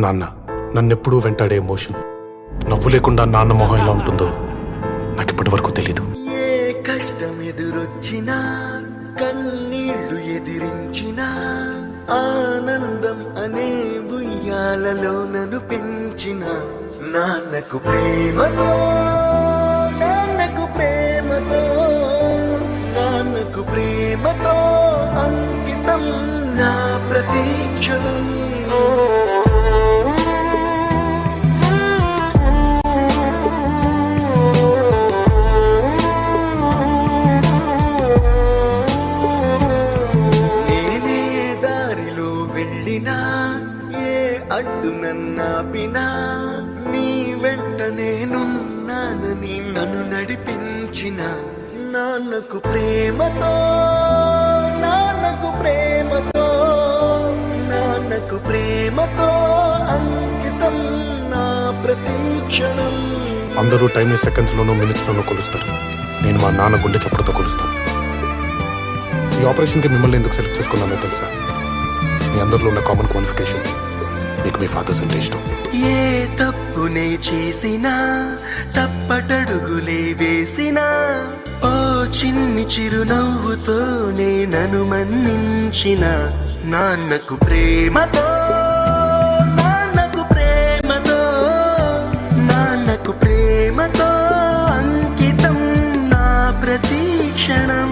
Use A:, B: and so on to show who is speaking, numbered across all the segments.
A: నాన్న నన్నెప్పుడూ వెంటాడే ఎమోషన్. నవ్వు లేకుండా నాన్న మొహం ఎలా ఉంటుందో నాకు ఇప్పటి వరకు తెలీదు.
B: ఏ కష్టం ఎదురొచ్చినా, కన్నీళ్లు ఎదిరించినా, ఆనందం అనే ఉయ్యాలలో నన్ను పెంచిన నాన్నకు ప్రేమతో, నాన్నకు ప్రేమతో, నాన్నకు ప్రేమతో అంకితం నా ప్రతీక్షణం. నేనే దారిలో వెళ్ళినా, ఏ అడ్డు నన్నాపినా, నీ వెంట నేనున్నానని నన్ను నడిపించిన నాన్నకు ప్రేమతో, నాన్నకు ప్రేమతో, నాన్నకు ప్రేమతో అంకితం నా ప్రతీక్షణం.
A: అందరూ టైంని సెకండ్స్లోనూ మినిట్స్లోనూ కొలుస్తారు. నేను మా నాన్న గుండె చప్పుడుతో కొలుస్తాను. ఈ ఆపరేషన్కి మిమ్మల్ని ఎందుకు సెలెక్ట్ చేసుకున్నానో తెలుసా? మీ అందరిలో ఉన్న కామన్ క్వాలిఫికేషన్, మీకు మీ ఫాదర్స్ అంటే ఇష్టం.
B: ఏ తప్పునే చేసినా, తప్పటడుగులే వేసినా, ఓ చిన్ని చిరునవ్వుతోనే నన్ను మన్నించిన నాన్నకు ప్రేమతో, నాన్నకు ప్రేమతో, నాన్నకు ప్రేమతో అంకితం నా ప్రతీక్షణం.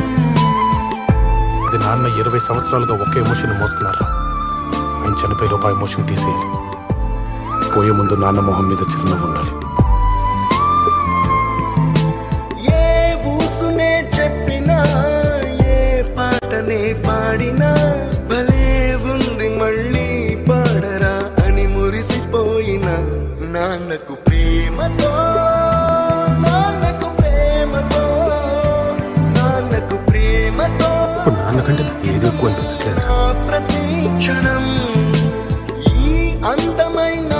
A: ఇది నాన్న 20 సంవత్సరాలుగా ఒకే ఎమోషన్ మోస్తున్నారా? ఆయన చనిపోయే లోపు ఆ ఎమోషన్ తీసేయాలి. పోయే ముందు నాన్న మొహం మీద చిరునవ్వు ఉండాలి.
B: ఏ ఊసునే చెప్పినా, ఏ పాటనే పాడినా, భలే ఉంది మళ్ళీ పాడరా అని మురిసిపోయిన నాన్నకు ప్రేమతో, నాన్నకు ప్రేమతో, నాన్నకు ప్రేమతో
A: ఇప్పుడు నాన్నకంటే నాకు ఏది ఎక్కువ అనిపించట్లేదు.
B: నా ప్రతీక్షణం. ఈ అందమైన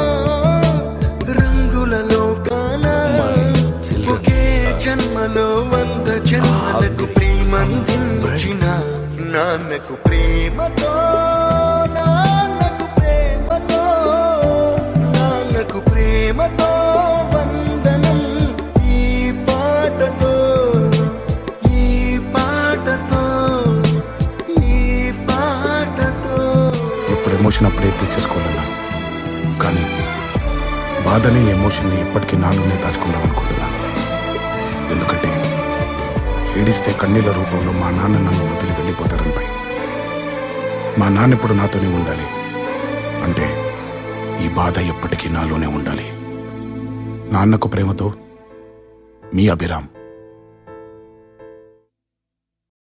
B: రంగులలో కానా, ఒకే జన్మలో 100 జన్మలకు ప్రేమందించిన నాన్నకు ప్రేమతో, నాన్నకు ప్రేమతో, నాన్నకు ప్రేమతో వందనం. ఈ పాటతో, ఈ పాటతో, ఈ పాటతో.
A: ఇప్పుడు ఎమోషన్ అప్పుడే తీర్చేసుకోవాలన్నా, కానీ బాధని ఎమోషన్ని ఎప్పటికీ నాలోనే దాచుకుందాం అనుకుంటున్నాను. ఎందుకంటే ఏడిస్తే కన్నీళ్ళ రూపంలో మా నాన్న నన్ను వదిలి వెళ్ళిపోతారని భయం. మా నాన్న ఇప్పుడు నాతోనే ఉండాలి అంటే ఈ బాధ ఎప్పటికీ నాలోనే ఉండాలి. నాన్నకు ప్రేమతో, మీ అభిరామ్.